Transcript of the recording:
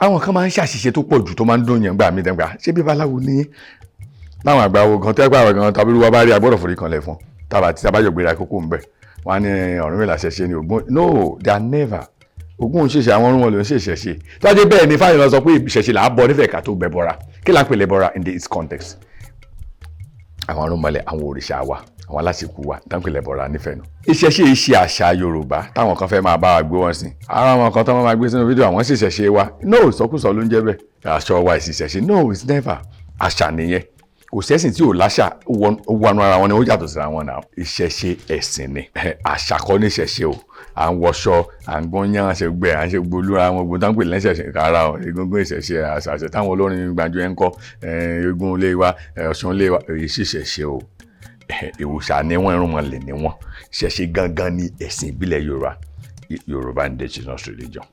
àwọn kan máa ń ṣàṣìṣe tó pọ̀ jù tó máa ń dùn yẹn gbà mí dẹ́gbà ṣé bí babaláwo ní láwọn àgbàwo kan tẹ́gbà àwọn kan tàbí wọ́n bá rí agbọ́dọ̀ forí kan lẹ̀ fún tábàjọ́ gbéra kókó ń bẹ̀ wọ́n á ní Ọ̀rúnmìlà ṣẹ̀ṣẹ̀ ní Ògún no they are never Ògún ń ṣèṣe àwọn ọ̀run wọn ló ń ṣèṣe tọ́jú bẹ́ẹ̀ ni fáyọ̀ lọ sọ pé ìṣẹ̀ṣe là á bọ nífẹ̀ẹ́ ká tó gbẹ bọ́ra kí là ń pè lè bọ́ra in this context àwọn ọ̀run mọ̀lẹ́ àwọn òrìṣà wa àwọn aláṣekú wa dáńpẹ́ lè bọ́ra nífẹ̀ẹ́ nù. ìṣẹ̀ṣe ṣe àṣà Yorùbá táwọn kan fẹ́ máa bá wa gbé wọn sí ara wọn kan tó máa gbé sínú fídíò àwọn ṣìṣẹ̀ṣe wa no ìsọkúsọ ló ń jẹ́ bẹ́ẹ̀ aṣọ wa ìṣìṣẹ̀ṣe no it's never àṣà nìyẹn kò sẹ́sìn tí ò láṣà ó wọnú ara wọn ni ó yàtọ̀ síra wọn náà ìṣẹ̀ṣe ẹ̀sìn ni àṣà kọ́ ní ìṣẹ̀ṣe o à ń wọṣọ à ń gbọ́nyán àṣẹ gbẹ à ń ṣe gbolúra wọn gbọ́n táǹpẹ̀ lẹ́sẹ̀ṣẹ̀ kára o egungun ìṣẹ̀ṣe àṣà táwọn olórin gbàjọ ẹ̀ ń kọ́ egun ilé wa Ọ̀ṣun ilé wa èyí ṣìṣẹ̀ṣe o ìwòsàn ni wọ́n irúnmọlẹ̀ ni wọ́n ìṣẹ̀ṣe gangan ní ẹ̀sìn ìbílẹ̀ Yorùbá Yorùbá indigenous religion.